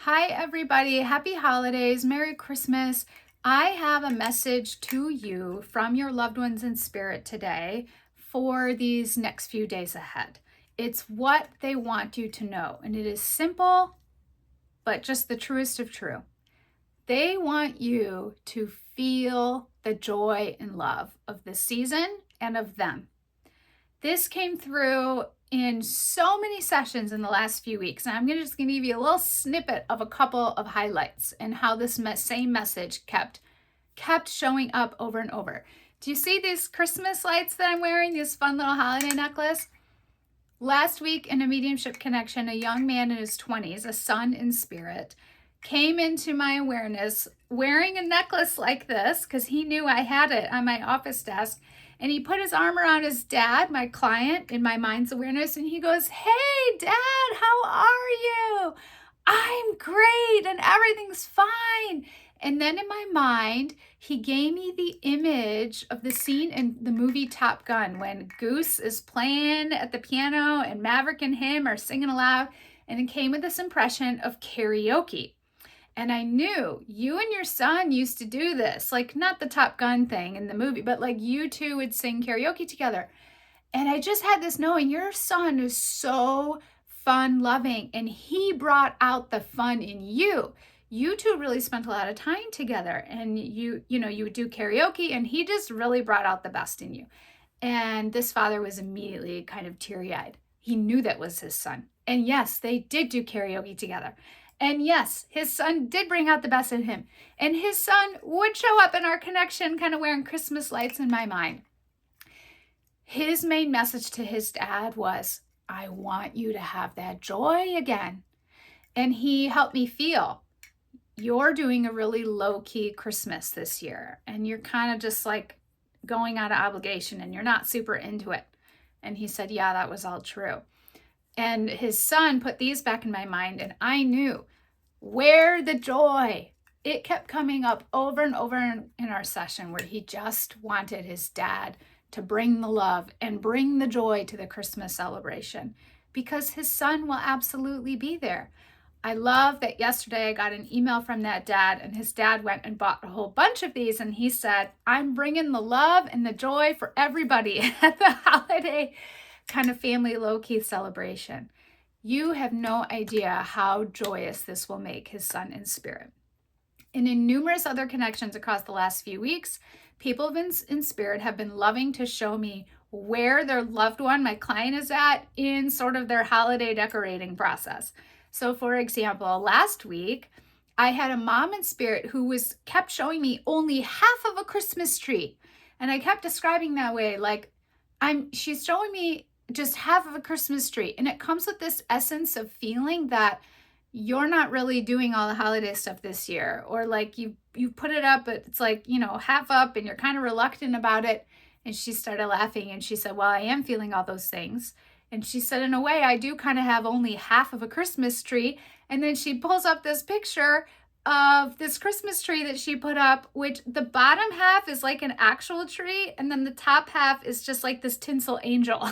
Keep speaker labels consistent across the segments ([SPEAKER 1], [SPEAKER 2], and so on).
[SPEAKER 1] Hi, everybody. Happy holidays. Merry Christmas. I have a message to you from your loved ones in spirit today for these next few days ahead. It's what they want you to know, and it is simple, but just the truest of true. They want you to feel the joy and love of this season and of them. This came through in so many sessions in the last few weeks. And I'm just going to give you a little snippet of a couple of highlights and how this same message kept showing up over and over. Do you see these Christmas lights that I'm wearing, this fun little holiday necklace? Last week in a mediumship connection, a young man in his 20s, a son in spirit, came into my awareness wearing a necklace like this because he knew I had it on my office desk. And he put his arm around his dad, my client, in my mind's awareness, and he goes, "Hey, Dad, how are you? I'm great and everything's fine." And then in my mind, he gave me the image of the scene in the movie Top Gun when Goose is playing at the piano and Maverick and him are singing aloud. And it came with this impression of karaoke. And I knew you and your son used to do this, like not the Top Gun thing in the movie, but like you two would sing karaoke together. And I just had this knowing your son is so fun loving and he brought out the fun in you. You two really spent a lot of time together and you would do karaoke and he just really brought out the best in you. And this father was immediately kind of teary-eyed. He knew that was his son. And yes, they did do karaoke together. And yes, his son did bring out the best in him. And his son would show up in our connection kind of wearing Christmas lights in my mind. His main message to his dad was, "I want you to have that joy again." And he helped me feel, you're doing a really low-key Christmas this year. And you're kind of just like going out of obligation and you're not super into it. And he said, yeah, that was all true. And his son put these back in my mind, and I knew where the joy. It kept coming up over and over in our session where he just wanted his dad to bring the love and bring the joy to the Christmas celebration because his son will absolutely be there. I love that yesterday I got an email from that dad, and his dad went and bought a whole bunch of these, and he said, "I'm bringing the love and the joy for everybody at the holiday kind of family low-key celebration." You have no idea how joyous this will make his son in spirit. And in numerous other connections across the last few weeks, people in spirit have been loving to show me where their loved one, my client, is at in sort of their holiday decorating process. So for example, last week, I had a mom in spirit who kept showing me only half of a Christmas tree. And I kept describing that way, like she's showing me just half of a Christmas tree. And it comes with this essence of feeling that you're not really doing all the holiday stuff this year, or like you put it up, but it's like, half up and you're kind of reluctant about it. And she started laughing and she said, "Well, I am feeling all those things." And she said, "In a way, I do kind of have only half of a Christmas tree." And then she pulls up this picture of this Christmas tree that she put up, which the bottom half is like an actual tree, and then the top half is just like this tinsel angel.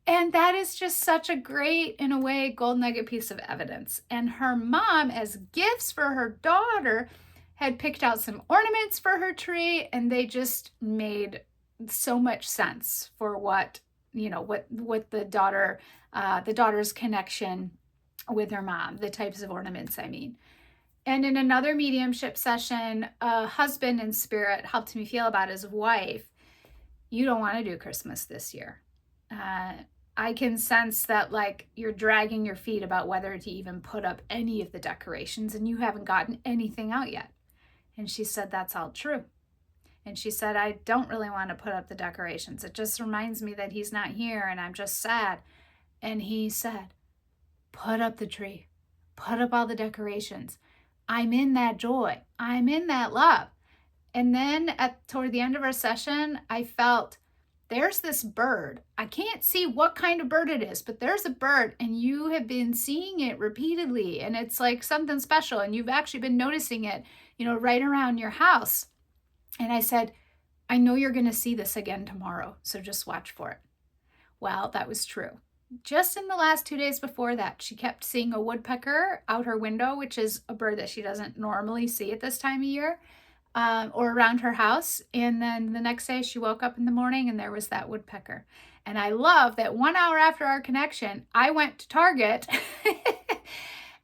[SPEAKER 1] And that is just such a great, in a way, gold nugget piece of evidence. And her mom, as gifts for her daughter, had picked out some ornaments for her tree, and they just made so much sense for what the daughter's connection with her mom, the types of ornaments, I mean. And in another mediumship session, a husband in spirit helped me feel about his wife. You don't want to do Christmas this year. I can sense that like you're dragging your feet about whether to even put up any of the decorations, and you haven't gotten anything out yet. And she said, that's all true. And she said, I don't really want to put up the decorations. It just reminds me that he's not here and I'm just sad. And he said, put up the tree, put up all the decorations. I'm in that joy. I'm in that love. And then toward the end of our session, I felt there's this bird. I can't see what kind of bird it is, but there's a bird and you have been seeing it repeatedly and it's like something special and you've actually been noticing it, right around your house. And I said, I know you're going to see this again tomorrow, so just watch for it. Well, that was true. just in the last 2 days before that, she kept seeing a woodpecker out her window, which is a bird that she doesn't normally see at this time of year, or around her house. And then the next day she woke up in the morning and there was that woodpecker. And I love that 1 hour after our connection, I went to Target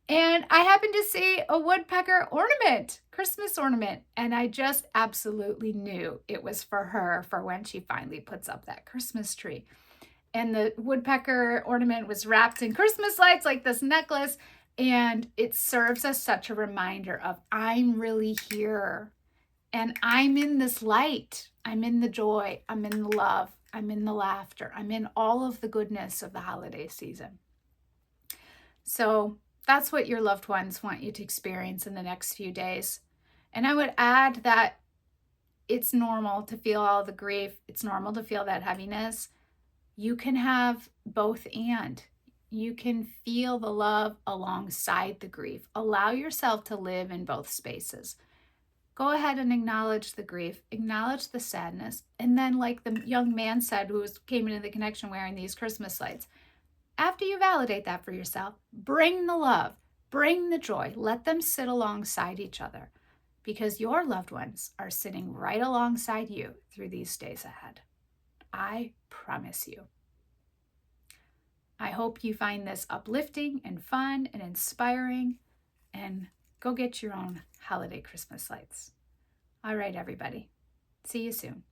[SPEAKER 1] and I happened to see a woodpecker ornament, Christmas ornament. And I just absolutely knew it was for her for when she finally puts up that Christmas tree. And the woodpecker ornament was wrapped in Christmas lights like this necklace. And it serves as such a reminder of I'm really here. And I'm in this light. I'm in the joy. I'm in the love. I'm in the laughter. I'm in all of the goodness of the holiday season. So that's what your loved ones want you to experience in the next few days. And I would add that it's normal to feel all the grief. It's normal to feel that heaviness. You can have both and. You can feel the love alongside the grief. Allow yourself to live in both spaces. Go ahead and acknowledge the grief, acknowledge the sadness. And then, like the young man said who came into the connection wearing these Christmas lights, after you validate that for yourself, bring the love, bring the joy, let them sit alongside each other because your loved ones are sitting right alongside you through these days ahead. I promise you. I hope you find this uplifting and fun and inspiring, and go get your own holiday Christmas lights. All right, everybody. See you soon.